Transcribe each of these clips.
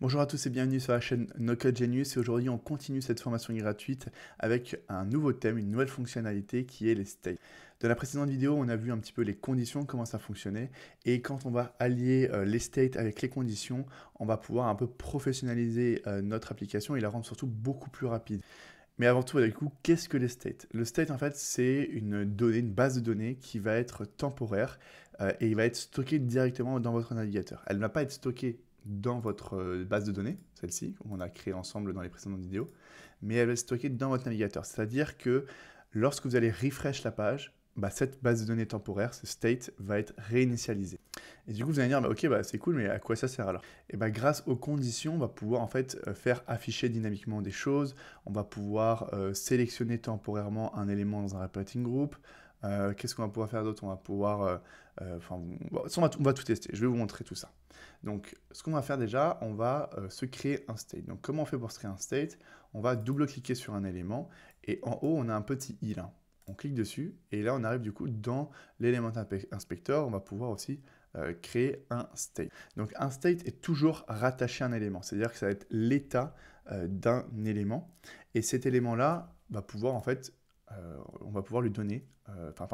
Bonjour à tous et bienvenue sur la chaîne No Code Genius et aujourd'hui on continue cette formation gratuite avec un nouveau thème, une nouvelle fonctionnalité qui est les states. Dans la précédente vidéo, on a vu un petit peu les conditions, comment ça fonctionnait et quand on va allier les states avec les conditions, on va pouvoir un peu professionnaliser notre application et la rendre surtout beaucoup plus rapide. Mais avant tout, du coup, qu'est-ce que les states? Le state, en fait, c'est une donnée, une base de données qui va être temporaire et il va être stocké directement dans votre navigateur. Elle ne va pas être stockée dans votre base de données, celle-ci, qu'on a créée ensemble dans les précédentes vidéos, mais elle va être stockée dans votre navigateur. C'est-à-dire que lorsque vous allez refresh la page, bah, cette base de données temporaire, ce state, va être réinitialisée. Et du coup, vous allez dire, bah, ok, bah, c'est cool, mais à quoi ça sert alors? Et bah, grâce aux conditions, on va pouvoir en fait faire afficher dynamiquement des choses, on va pouvoir sélectionner temporairement un élément dans un reporting group. Qu'est-ce qu'on va pouvoir faire d'autre? On va pouvoir, on va tout tester. Je vais vous montrer tout ça. Donc, ce qu'on va faire déjà, on va se créer un state. Donc, comment on fait pour se créer un state? On va double-cliquer sur un élément et en haut, on a un petit i là. On clique dessus et là, on arrive du coup dans l'élément inspector. On va pouvoir aussi créer un state. Donc, un state est toujours rattaché à un élément. C'est-à-dire que ça va être l'état d'un élément. Et cet élément-là va pouvoir, en fait, on va pouvoir lui donner,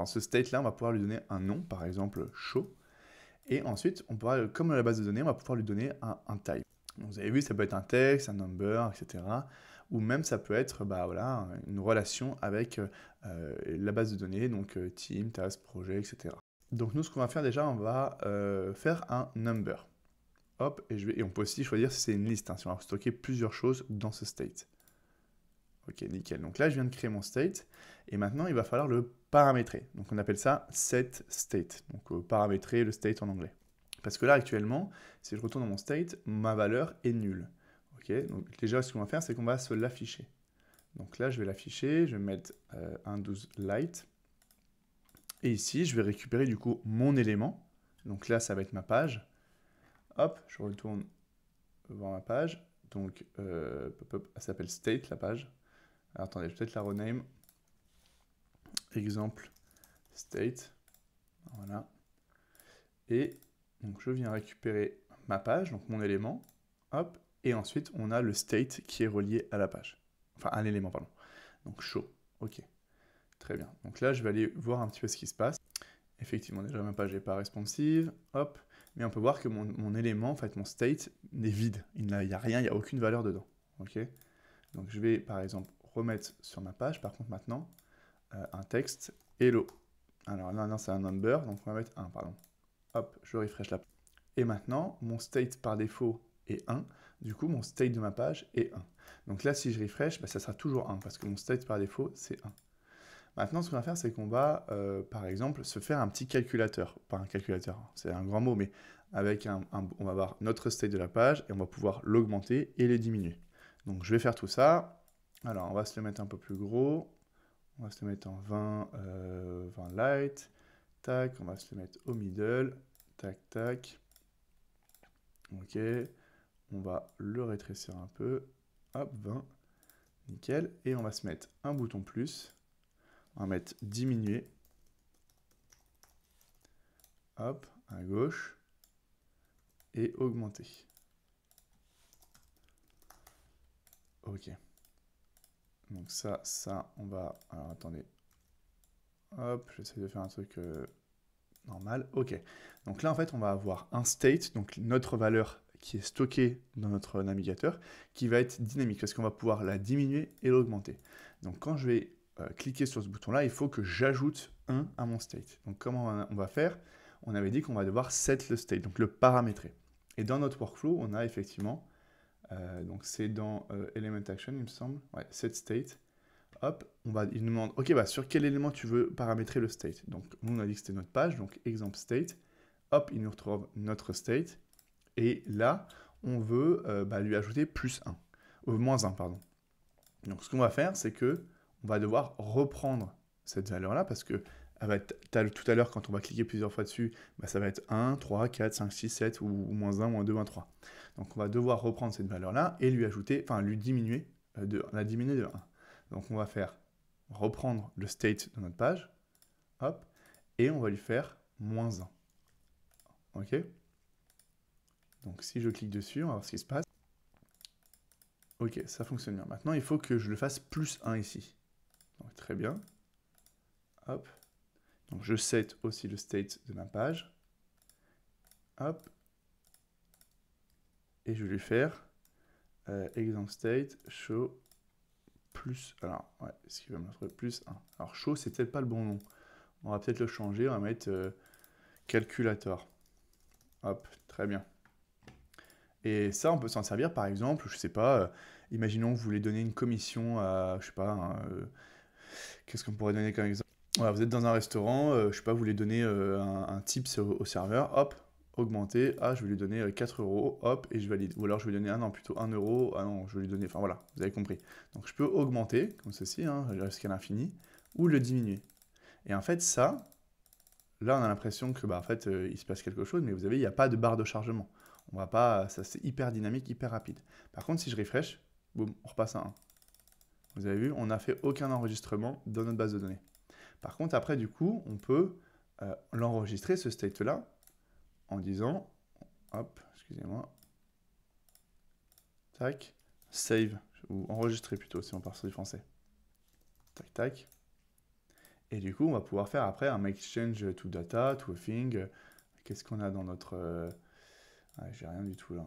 ce state-là, on va pouvoir lui donner un nom, par exemple show. Et ensuite, on pourra, comme dans la base de données, on va pouvoir lui donner un type. Donc, vous avez vu, ça peut être un texte, un number, etc. Ou même ça peut être bah, voilà, une relation avec la base de données, donc team, task, projet, etc. Donc nous, ce qu'on va faire déjà, on va faire un number. Hop, et on peut aussi choisir si c'est une liste, hein, si on va stocker plusieurs choses dans ce state. Ok, nickel. Donc là, je viens de créer mon state, et maintenant, il va falloir le paramétrer. Donc on appelle ça set state, donc paramétrer le state en anglais. Parce que là, actuellement, si je retourne dans mon state, ma valeur est nulle. Ok, donc déjà, ce qu'on va faire, c'est qu'on va se l'afficher. Donc là, je vais l'afficher, je vais mettre un 12 light, et ici, je vais récupérer du coup mon élément. Donc là, ça va être ma page. Hop, je retourne voir ma page. Donc, elle s'appelle state, la page. Alors, attendez, je vais peut-être la rename. Exemple state. Voilà. Et donc, je viens récupérer ma page, donc mon élément. Hop. Et ensuite, on a le state qui est relié à la page. Enfin, à l'élément, pardon. Donc, show. OK. Très bien. Donc là, je vais aller voir un petit peu ce qui se passe. Effectivement, déjà, ma page n'est pas responsive. Hop. Mais on peut voir que mon élément, en fait, mon state, est vide. Il n'y a rien, il n'y a aucune valeur dedans. OK. Donc je vais, par exemple, remettre sur ma page, par contre, maintenant, un texte hello. Alors là, non, c'est un number, donc on va mettre 1, pardon. Hop, je refresh la page. Et maintenant, mon state par défaut est 1. Du coup, mon state de ma page est 1. Donc là, si je refresh, bah, ça sera toujours 1, parce que mon state par défaut, c'est 1. Maintenant, ce qu'on va faire, c'est qu'on va, par exemple, se faire un petit calculateur. Pas un calculateur, hein, c'est un grand mot, mais avec on va avoir notre state de la page et on va pouvoir l'augmenter et le diminuer. Donc, je vais faire tout ça. Alors, on va se le mettre un peu plus gros. On va se le mettre en 20, 20 light. Tac, on va se le mettre au middle. Tac, tac. Ok. On va le rétrécir un peu. Hop, 20. Nickel. Et on va se mettre un bouton plus. On va mettre diminuer. Hop, à gauche. Et augmenter. Ok. Donc ça, on va... Alors attendez. Hop, j'essaie de faire un truc normal. Ok. Donc là, en fait, on va avoir un state, donc notre valeur qui est stockée dans notre navigateur, qui va être dynamique, parce qu'on va pouvoir la diminuer et l'augmenter. Donc quand je vais cliquer sur ce bouton-là, il faut que j'ajoute 1 à mon state. Donc comment on va faire? On avait dit qu'on va devoir set le state, donc le paramétrer. Et dans notre workflow, on a effectivement, donc c'est dans Element Action, il me semble, ouais, set state. Hop, il nous demande, ok, bah, sur quel élément tu veux paramétrer le state. Donc, nous, on a dit que c'était notre page, donc exemple state. Hop, il nous retrouve notre state. Et là, on veut lui ajouter plus 1, moins 1, pardon. Donc, ce qu'on va faire, c'est que on va devoir reprendre cette valeur-là, parce que tout à l'heure, quand on va cliquer plusieurs fois dessus, bah, ça va être 1, 3, 4, 5, 6, 7, ou moins 1, moins 2, moins 3. Donc, on va devoir reprendre cette valeur-là et lui ajouter, enfin, lui diminuer, la diminuer de 1. Donc on va faire reprendre le state de notre page, hop, et on va lui faire moins 1. Ok. Donc si je clique dessus, on va voir ce qui se passe. Ok, ça fonctionne bien. Maintenant, il faut que je le fasse +1 ici. Donc, très bien. Hop. Donc, je set aussi le state de ma page. Hop. Et je vais lui faire example state show plus. Alors, ouais, est-ce qu'il va me trouver +1? Alors, show, c'est peut-être pas le bon nom. On va peut-être le changer. On va mettre calculator. Hop, très bien. Et ça, on peut s'en servir, par exemple, je sais pas, imaginons que vous voulez donner une commission à, je sais pas, qu'est-ce qu'on pourrait donner comme exemple? Voilà, vous êtes dans un restaurant, je sais pas, vous voulez donner un tips au serveur, hop, augmenter, ah, je vais lui donner 4 euros, hop, et je valide. Ou alors je vais lui donner, ah non, plutôt 1 euro, ah non, je vais lui donner, enfin voilà, vous avez compris. Donc je peux augmenter, comme ceci, hein, jusqu'à l'infini, ou le diminuer. Et en fait, ça, là, on a l'impression que, bah, en fait, il se passe quelque chose, mais vous avez, il n'y a pas de barre de chargement. On va pas, ça c'est hyper dynamique, hyper rapide. Par contre, si je refresh, boum, on repasse à 1. Vous avez vu, on n'a fait aucun enregistrement dans notre base de données. Par contre, après, du coup, on peut l'enregistrer, ce state-là, en disant, hop, excusez-moi, tac, save, ou enregistrer plutôt, si on part sur du français. Tac, tac. Et du coup, on va pouvoir faire après un make change to data, to a thing. Qu'est-ce qu'on a dans notre... j'ai rien du tout là.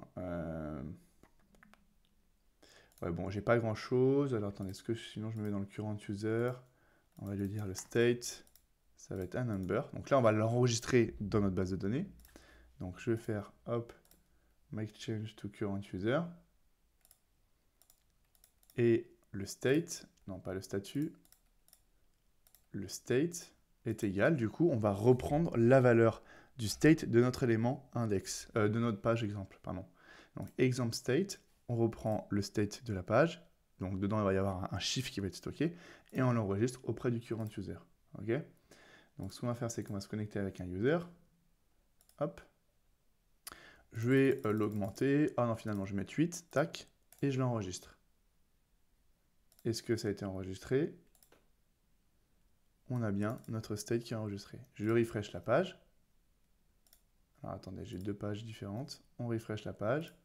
Ouais, bon, j'ai pas grand chose. Alors attendez, est-ce que sinon je me mets dans le current user? On va lui dire le state. Ça va être un number. Donc là, on va l'enregistrer dans notre base de données. Donc je vais faire hop, make change to current user. Et le state, non pas le statut, le state est égal. Du coup, on va reprendre la valeur du state de notre élément index, de notre page exemple, pardon. Donc example state, on reprend le state de la page, donc dedans il va y avoir un chiffre qui va être stocké, et on l'enregistre auprès du current user. Ok? Donc ce qu'on va faire, c'est qu'on va se connecter avec un user. Hop. Je vais l'augmenter. Ah non, finalement, je vais mettre 8, tac, et je l'enregistre. Est-ce que ça a été enregistré? On a bien notre state qui est enregistré. Je refresh la page. Alors attendez, j'ai deux pages différentes. On refresh la page.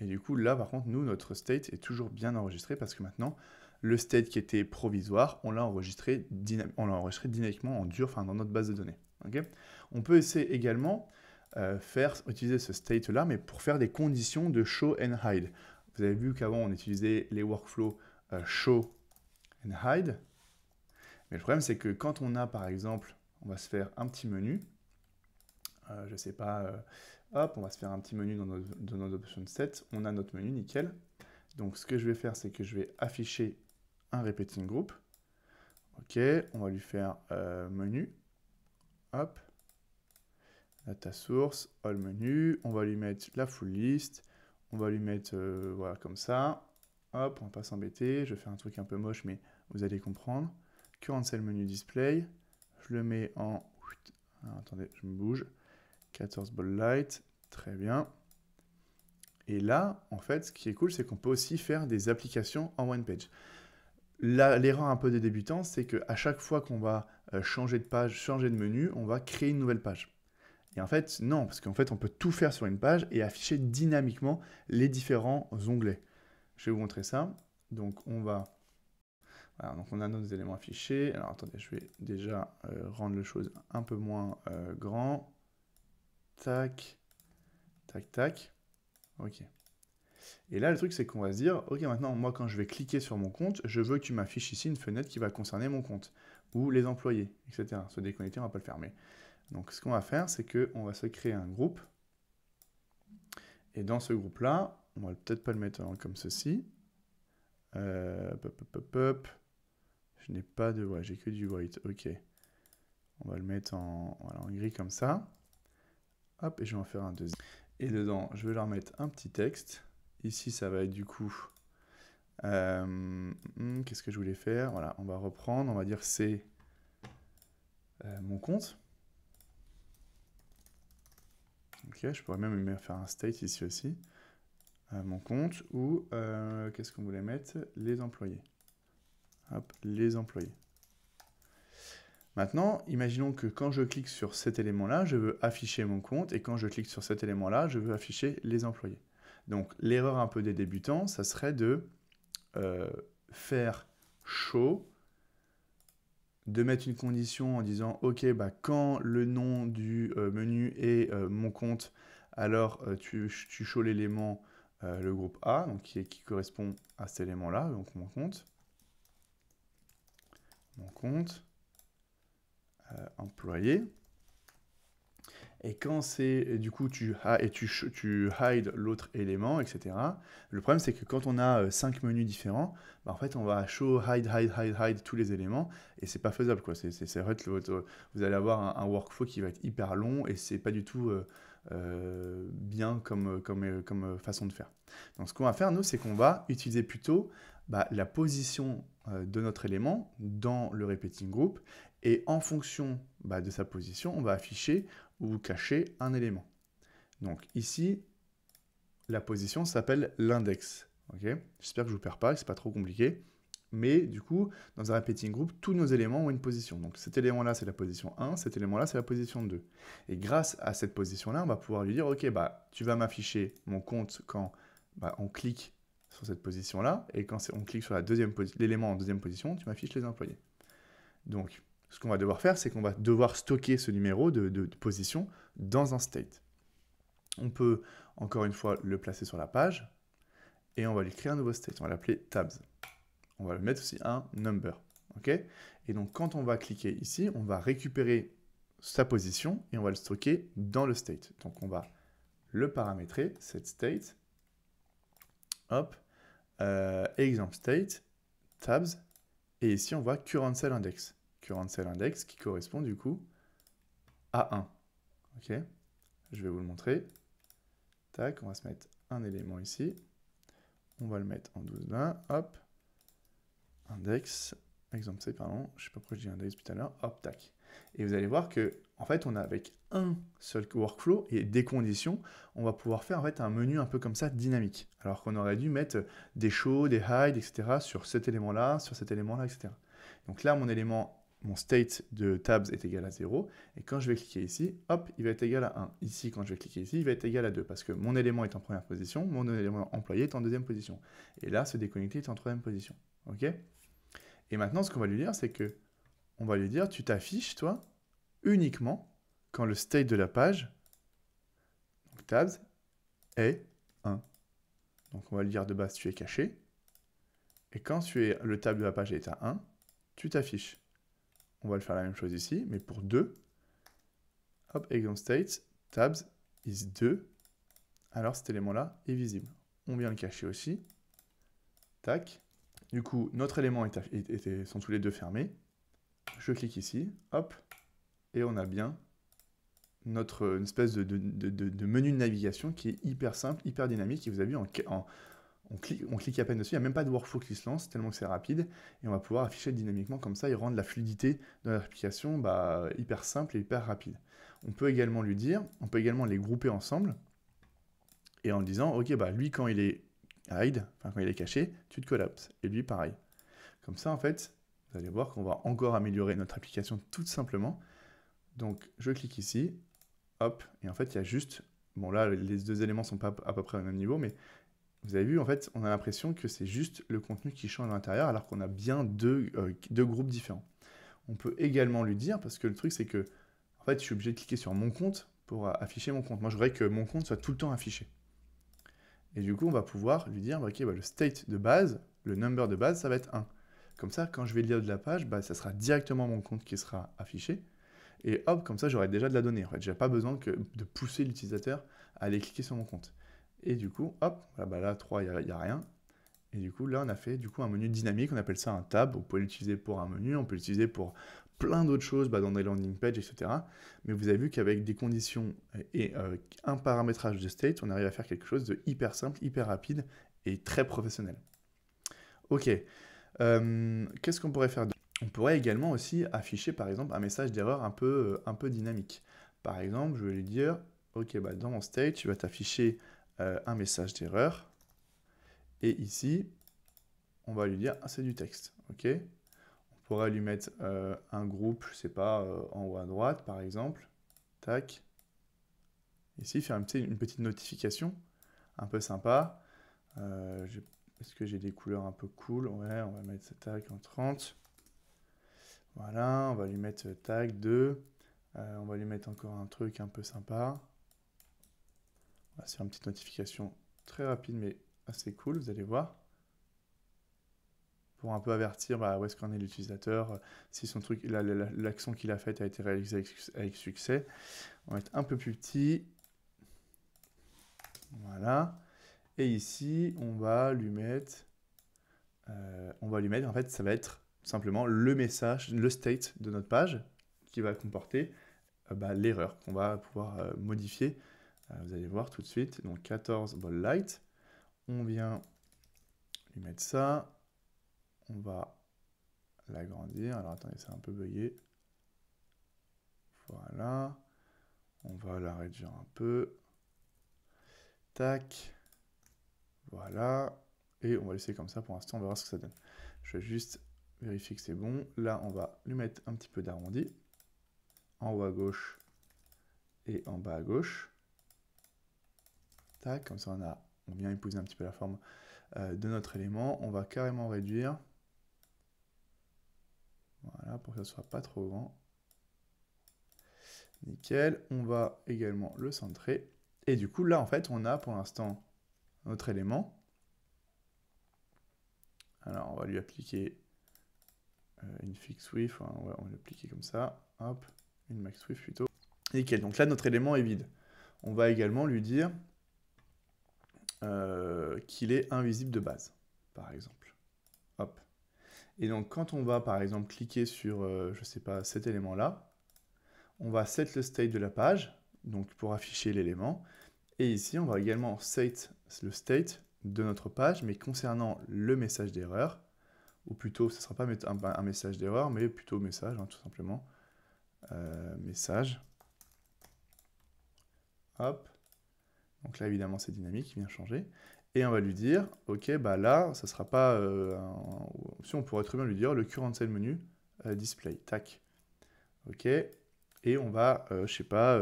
Et du coup, là, par contre, nous, notre state est toujours bien enregistré parce que maintenant, le state qui était provisoire, on l'a enregistré, dynamiquement en dur, enfin dans notre base de données. Okay, on peut essayer également utiliser ce state-là, mais pour faire des conditions de show and hide. Vous avez vu qu'avant, on utilisait les workflows show and hide. Mais le problème, c'est que quand on a, par exemple, on va se faire un petit menu, je ne sais pas, hop, on va se faire un petit menu dans notre option set, on a notre menu, nickel. Donc ce que je vais faire, c'est que je vais afficher un repeating group. Ok, on va lui faire menu, hop, data source, all menu, on va lui mettre la full list, on va lui mettre, voilà, comme ça, hop, on va pas s'embêter, je vais faire un truc un peu moche, mais vous allez comprendre. Current cell menu display, je le mets en, alors, attendez, je me bouge, 14 ball light, très bien. Et là, en fait, ce qui est cool, c'est qu'on peut aussi faire des applications en one page. L'erreur un peu des débutants, c'est qu'à chaque fois qu'on va changer de page, changer de menu, on va créer une nouvelle page. Et en fait, non, parce qu'en fait, on peut tout faire sur une page et afficher dynamiquement les différents onglets. Je vais vous montrer ça. Donc, on va... Voilà, donc on a nos éléments affichés. Alors, attendez, je vais déjà rendre les choses un peu moins grand. Tac, tac, tac. Ok. Et là, le truc, c'est qu'on va se dire, ok, maintenant, moi, quand je vais cliquer sur mon compte, je veux que tu m'affiches ici une fenêtre qui va concerner mon compte, ou les employés, etc. Se déconnecter, on ne va pas le fermer. Donc, ce qu'on va faire, c'est qu'on va se créer un groupe. Et dans ce groupe-là, on va peut-être pas le mettre comme ceci. Je n'ai pas de... Ouais, j'ai que du white. Ok. On va le mettre voilà, en gris comme ça. Hop, et je vais en faire un deuxième. Et dedans, je vais leur mettre un petit texte. Ici, ça va être du coup... qu'est-ce que je voulais faire? Voilà, on va reprendre. On va dire c'est mon compte. Ok, je pourrais même faire un state ici aussi. Mon compte ou qu'est-ce qu'on voulait mettre? Les employés. Hop, les employés. Maintenant, imaginons que quand je clique sur cet élément-là, je veux afficher mon compte, et quand je clique sur cet élément-là, je veux afficher les employés. Donc l'erreur un peu des débutants, ça serait de faire show, de mettre une condition en disant ok, bah, quand le nom du menu est mon compte, alors tu show l'élément le groupe A, donc qui correspond à cet élément-là, donc mon compte, employé. Et quand c'est, du coup, tu hide l'autre élément, etc. Le problème, c'est que quand on a 5 menus différents, bah, en fait, on va show, hide tous les éléments, et c'est pas faisable, quoi. Vous allez avoir un workflow qui va être hyper long, et c'est pas du tout bien comme façon de faire. Donc, ce qu'on va faire, nous, c'est qu'on va utiliser plutôt la position de notre élément dans le repeating group, et en fonction de sa position, on va afficher ou cacher un élément. Donc ici, la position s'appelle l'index. Okay, j'espère que je ne vous perds pas, que ce n'est pas trop compliqué. Mais du coup, dans un repeating group, tous nos éléments ont une position. Donc cet élément-là, c'est la position 1, cet élément-là, c'est la position 2. Et grâce à cette position-là, on va pouvoir lui dire, ok, tu vas m'afficher mon compte quand on clique sur cette position-là, et quand on clique sur l'élément en deuxième position, tu m'affiches les employés. Donc, ce qu'on va devoir faire, c'est qu'on va devoir stocker ce numéro de position dans un state. On peut, encore une fois, le placer sur la page, et on va lui créer un nouveau state. On va l'appeler tabs. On va lui mettre aussi un number. Okay, et donc, quand on va cliquer ici, on va récupérer sa position, et on va le stocker dans le state. Donc, on va le paramétrer, cette state. Hop, example state, tabs, et ici, on voit current cell index. Current cell index qui correspond du coup à 1. Ok, je vais vous le montrer. Tac, on va se mettre un élément ici. On va le mettre en 12-20. Hop. Index. Exemple C, pardon. Je ne sais pas pourquoi je dis index tout à l'heure. Hop, tac. Et vous allez voir que, en fait, on a avec un seul workflow et des conditions, on va pouvoir faire en fait un menu un peu comme ça dynamique. Alors qu'on aurait dû mettre des show, des hide, etc. sur cet élément-là, etc. Donc là, mon state de tabs est égal à 0, et quand je vais cliquer ici, hop, il va être égal à 1. Ici, quand je vais cliquer ici, il va être égal à 2, parce que mon élément est en première position, mon élément employé est en deuxième position. Et là, ce déconnecté est en troisième position. Ok ? Et maintenant, ce qu'on va lui dire, c'est que on va lui dire, tu t'affiches, toi, uniquement quand le state de la page, donc tabs, est 1. Donc on va lui dire de base, tu es caché, et quand le tab de la page est à 1, tu t'affiches. On va le faire la même chose ici, mais pour 2. Hop, example state, tabs is 2. Alors cet élément-là est visible. On vient le cacher aussi. Tac. Du coup, notre élément sont tous les deux fermés. Je clique ici, hop, et on a bien une espèce de menu de navigation qui est hyper simple, hyper dynamique. Et vous avez vu, on clique à peine dessus, il n'y a même pas de workflow qui se lance, tellement que c'est rapide, et on va pouvoir afficher dynamiquement comme ça et rendre la fluidité de l'application hyper simple et hyper rapide. On peut également lui dire, on peut également les grouper ensemble, et en disant, ok, lui quand il est hide, enfin quand il est caché, tu te collapses, et lui pareil. Comme ça, en fait, vous allez voir qu'on va encore améliorer notre application tout simplement. Donc, je clique ici, hop, et en fait, il y a juste, bon là, les deux éléments ne sont pas à peu près au même niveau, mais vous avez vu, en fait, on a l'impression que c'est juste le contenu qui change à l'intérieur, alors qu'on a bien deux groupes différents. On peut également lui dire, parce que le truc, c'est que, en fait, je suis obligé de cliquer sur mon compte pour afficher mon compte. Moi, je voudrais que mon compte soit tout le temps affiché. Et du coup, on va pouvoir lui dire, ok, le state de base, le number de base, ça va être 1. Comme ça, quand je vais lire de la page, ça sera directement mon compte qui sera affiché. Et hop, comme ça, j'aurai déjà de la donnée. En fait, je n'ai pas besoin de pousser l'utilisateur à aller cliquer sur mon compte. Et du coup, hop, là, 3, il n'y a rien. Et du coup, là, on a fait un menu dynamique, on appelle ça un tab. Vous pouvez l'utiliser pour un menu, on peut l'utiliser pour plein d'autres choses dans des landing pages, etc. Mais vous avez vu qu'avec des conditions et un paramétrage de state, on arrive à faire quelque chose de hyper simple, hyper rapide et très professionnel. Ok, qu'est-ce qu'on pourrait faire d'autre ? On pourrait également aussi afficher, par exemple, un message d'erreur un peu dynamique. Par exemple, je vais lui dire, ok, dans mon state, tu vas t'afficher un message d'erreur. Et ici, on va lui dire, c'est du texte. Ok. On pourrait lui mettre un groupe, je ne sais pas, en haut à droite, par exemple. Tac. Ici, faire une petite notification un peu sympa. Est-ce que j'ai des couleurs un peu cool? Ouais, on va mettre ce tag en 30. Voilà, on va lui mettre tag 2. On va lui mettre encore un truc un peu sympa. On va se faire une petite notification très rapide, mais assez cool, vous allez voir. Pour un peu avertir où est-ce qu'en est l'utilisateur, si son truc, l'action qu'il a faite a été réalisée avec succès. On va mettre un peu plus petit. Voilà. Et ici, on va lui mettre, en fait, ça va être simplement le message, le state de notre page qui va comporter l'erreur qu'on va pouvoir modifier. Vous allez voir tout de suite. Donc 14 ball light. On vient lui mettre ça. On va l'agrandir. Alors attendez, c'est un peu bugué. Voilà. On va la réduire un peu. Tac. Voilà. Et on va laisser comme ça pour l'instant. On va voir ce que ça donne. Je vais juste vérifier que c'est bon. Là, on va lui mettre un petit peu d'arrondi. En haut à gauche et en bas à gauche. Tac. Comme ça, on vient épouser un petit peu la forme de notre élément. On va carrément réduire. Voilà, pour que ça ne soit pas trop grand. Nickel. On va également le centrer. Et du coup, là, en fait, on a pour l'instant notre élément. Alors, on va lui appliquer une fix width. Hein, on va l'appliquer comme ça. Hop, une max width plutôt. Nickel. Donc là, notre élément est vide. On va également lui dire qu'il est invisible de base, par exemple. Hop. Et donc, quand on va, par exemple, cliquer sur, je ne sais pas, cet élément-là, on va set le state de la page, donc pour afficher l'élément. Et ici, on va également set le state de notre page, mais concernant le message d'erreur, ou plutôt, ce ne sera pas un message d'erreur, mais plutôt message, hein, tout simplement. Message. Hop. Donc là, évidemment, c'est dynamique, il vient changer. Et on va lui dire, ok, là, ça ne sera pas... si on pourrait très bien lui dire, le current cell menu display. Tac. Ok. Et on va, je sais pas,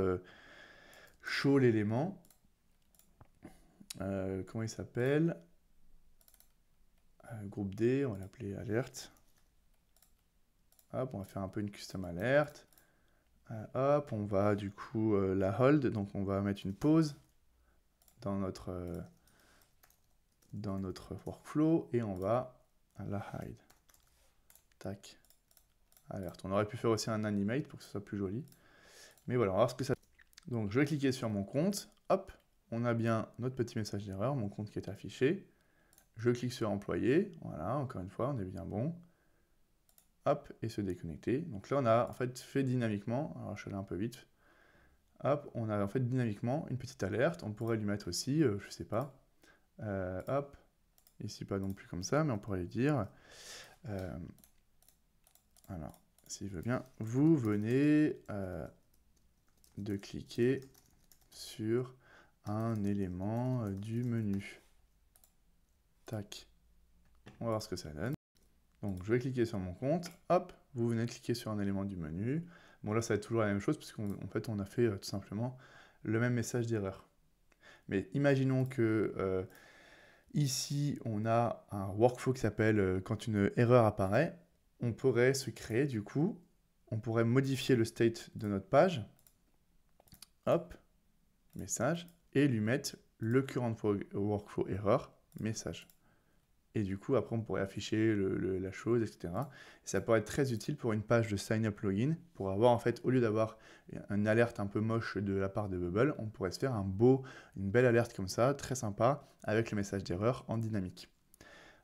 show l'élément. Comment il s'appelle? Groupe D, on va l'appeler alerte. Hop, on va faire un peu une custom alerte. Hop, on va du coup la hold, donc on va mettre une pause dans notre workflow et on va la hide. Tac. Alerte. On aurait pu faire aussi un animate pour que ce soit plus joli. Mais voilà, on va voir ce que ça donne. Donc je vais cliquer sur mon compte. Hop, on a bien notre petit message d'erreur, mon compte qui est affiché. Je clique sur employé. Voilà, encore une fois, on est bien bon. Hop, et se déconnecter. Donc là, on a en fait fait dynamiquement, alors je vais aller un peu vite. Hop, on a en fait dynamiquement une petite alerte. On pourrait lui mettre aussi, je sais pas. Hop, ici pas non plus comme ça, mais on pourrait lui dire... alors, s'il veut bien, vous venez de cliquer sur un élément du menu. Tac. On va voir ce que ça donne. Donc, je vais cliquer sur mon compte. Hop, vous venez de cliquer sur un élément du menu. Bon, là, ça va être toujours la même chose, puisqu'en fait, on a fait tout simplement le même message d'erreur. Mais imaginons que ici, on a un workflow qui s'appelle quand une erreur apparaît. On pourrait se créer, du coup, on pourrait modifier le state de notre page. Hop, message, et lui mettre le current workflow error, message. Et du coup, après, on pourrait afficher la chose, etc. Et ça pourrait être très utile pour une page de sign-up login, pour avoir, en fait, au lieu d'avoir une alerte un peu moche de la part de Bubble, on pourrait se faire une belle alerte comme ça, très sympa, avec le message d'erreur en dynamique.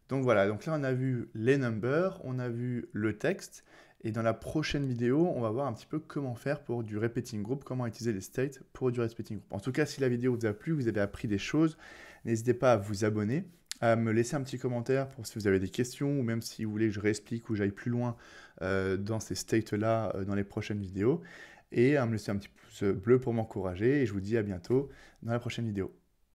Donc voilà, donc là, on a vu les numbers, on a vu le texte, et dans la prochaine vidéo, on va voir un petit peu comment faire pour du repeating group, comment utiliser les states pour du repeating group. En tout cas, si la vidéo vous a plu, vous avez appris des choses, n'hésitez pas à vous abonner, à me laisser un petit commentaire pour si vous avez des questions, ou même si vous voulez que je réexplique ou j'aille plus loin dans ces states-là dans les prochaines vidéos, et à me laisser un petit pouce bleu pour m'encourager, et je vous dis à bientôt dans la prochaine vidéo.